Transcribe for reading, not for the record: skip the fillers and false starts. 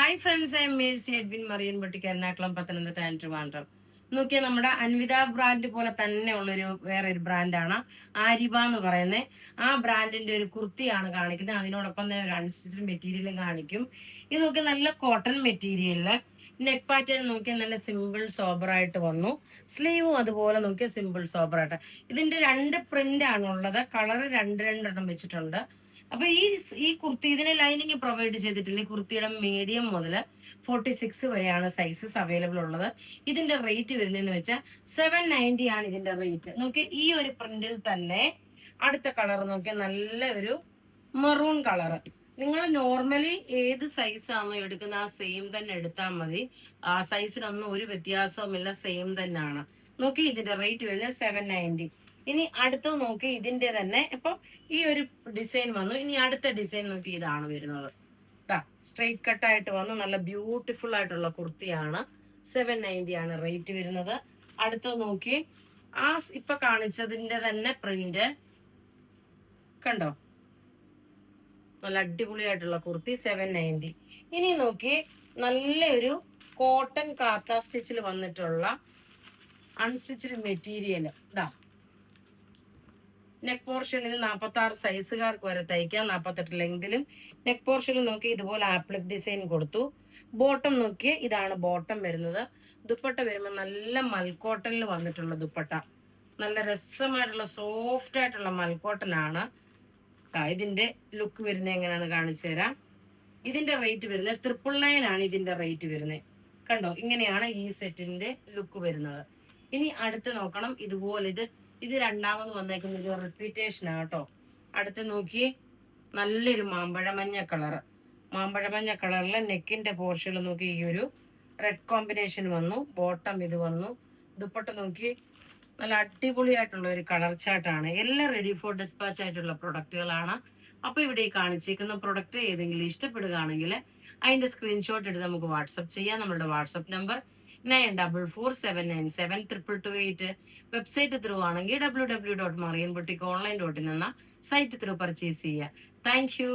Hi friends, I M Mercy Edwin marine boutique Ernakulam Pathanamthitta and Trivandrum. നോക്കിയാൽ നമ്മുടെ Anvitha brand പോലെ തന്നെ ഉള്ളൊരു വേറൊരു ബ്രാൻഡാണ് ആരിബ എന്ന് പറയുന്നത്. ആ ബ്രാൻഡിന്റെ ഒരു കുർത്തിയാണ് കാണിക്കുന്നത്. അതിനോടൊപ്പം തന്നെ ഒരു അൺസ്റ്റിച്ച്ഡ് മെറ്റീരിയലും കാണിക്കും. ഇത് നോക്കിയാൽ നല്ല കോട്ടൺ മെറ്റീരിയലില് നെക്ക് പാറ്റേൺ നോക്കിയാൽ നല്ല സിമ്പിൾ സോബർ ആയിട്ട് വന്നു. സ്ലീവും അതുപോലെ നോക്കിയാൽ സിമ്പിൾ സോബർ ആയിട്ട്. ഇതിന്റെ രണ്ട് പ്രിന്റ് ആണ് ഉള്ളത്. കളർ രണ്ടെണ്ണം വെച്ചിട്ടുണ്ട്. അപ്പൊ ഈ കുർത്തി ഇതിന് ലൈനിങ് പ്രൊവൈഡ് ചെയ്തിട്ടില്ല. ഈ കുർത്തിയുടെ മീഡിയം മുതൽ 46 വരെയാണ് സൈസസ് അവൈലബിൾ ഉള്ളത്. ഇതിന്റെ റേറ്റ് വരുന്നതെന്ന് വെച്ചാൽ 790 ആണ് ഇതിന്റെ റേറ്റ്. നോക്കി ഈ ഒരു പ്രിന്റിൽ തന്നെ അടുത്ത കളർ നോക്കിയാൽ നല്ല ഒരു മെറൂൺ കളർ. നിങ്ങൾ നോർമലി ഏത് സൈസ് ആണോ എടുക്കുന്ന ആ സെയിം തന്നെ എടുത്താൽ മതി. ആ സൈസിനൊന്നും ഒരു വ്യത്യാസവുമില്ല, സെയിം തന്നെയാണ്. നോക്കി ഇതിന്റെ റേറ്റ് വരുന്നത് 790. ഇനി അടുത്തത് നോക്കി ഇതിന്റെ തന്നെ ഇപ്പൊ ഈ ഒരു ഡിസൈൻ വന്നു. ഇനി അടുത്ത ഡിസൈൻ നോക്കി ഇതാണ് വരുന്നത്. സ്ട്രെയിറ്റ് കട്ടായിട്ട് വന്നു, നല്ല ബ്യൂട്ടിഫുൾ ആയിട്ടുള്ള കുർത്തിയാണ്. 790 ആണ് റേറ്റ് വരുന്നത്. അടുത്തത് നോക്കി ആ ഇപ്പൊ കാണിച്ചതിന്റെ തന്നെ പ്രിന്റ് കണ്ടോ, നല്ല അടിപൊളിയായിട്ടുള്ള കുർത്തി 790. ഇനി നോക്കി നല്ലൊരു കോട്ടൺ കാത്ത സ്റ്റിച്ചിൽ വന്നിട്ടുള്ള അൺസ്റ്റിച്ച്ഡ് മെറ്റീരിയൽ. നെക്ക് പോർഷനിൽ 46 സൈസുകാർക്ക് വരെ തയ്ക്കാം. 48 ലെങ്തിലും നെക്ക് പോർഷനിൽ നോക്കി ഇതുപോലെ ആപ്ലിക് ഡിസൈൻ കൊടുത്തു. ബോട്ടം നോക്കി ഇതാണ് ബോട്ടം വരുന്നത്. ദുപ്പട്ട വരുമ്പോൾ നല്ല മൽക്കോട്ടനിൽ വന്നിട്ടുള്ള ദുപ്പട്ട, നല്ല രസമായിട്ടുള്ള സോഫ്റ്റ് ആയിട്ടുള്ള മൽക്കോട്ടൻ ആണ്. ഇതിന്റെ ലുക്ക് വരുന്നത് എങ്ങനെയാണെന്ന് കാണിച്ചു തരാം. ഇതിന്റെ റേറ്റ് വരുന്നത് 999 ആണ് ഇതിന്റെ റേറ്റ് വരുന്നത്. കണ്ടോ, ഇങ്ങനെയാണ് ഈ സെറ്റിന്റെ ലുക്ക് വരുന്നത്. ഇനി അടുത്ത് നോക്കണം. ഇതുപോലെ ഇത് രണ്ടാമത് വന്നേക്കുന്ന ഒരു റിപ്പീറ്റേഷൻ ആട്ടോ. അടുത്ത് നോക്കി നല്ലൊരു മാമ്പഴമഞ്ഞ കളറിലെ നെക്കിന്റെ പോർഷനിൽ നോക്കി ഈ ഒരു റെഡ് കോമ്പിനേഷൻ വന്നു. ബോട്ടം ഇത് വന്നു. ദുപ്പട്ട നോക്കി നല്ല അടിപൊളിയായിട്ടുള്ള ഒരു കളർ ചാർട്ടാണ്. എല്ലാം റെഡി ഫോർ ഡിസ്പാച്ച് ആയിട്ടുള്ള പ്രൊഡക്റ്റുകളാണ്. അപ്പൊ ഇവിടെ ഈ കാണിച്ചിരിക്കുന്ന പ്രൊഡക്റ്റ് ഏതെങ്കിലും ഇഷ്ടപ്പെടുകയാണെങ്കിൽ അതിന്റെ സ്ക്രീൻഷോട്ട് എടുത്ത് നമുക്ക് വാട്സപ്പ് ചെയ്യാം. നമ്മുടെ വാട്സപ്പ് നമ്പർ 9447972228. വെബ്സൈറ്റ് ത്രൂ ആണെങ്കിൽ www.marianboutique.online.in എന്ന സൈറ്റ് ത്രൂ പർച്ചേസ് ചെയ്യുക. Thank you.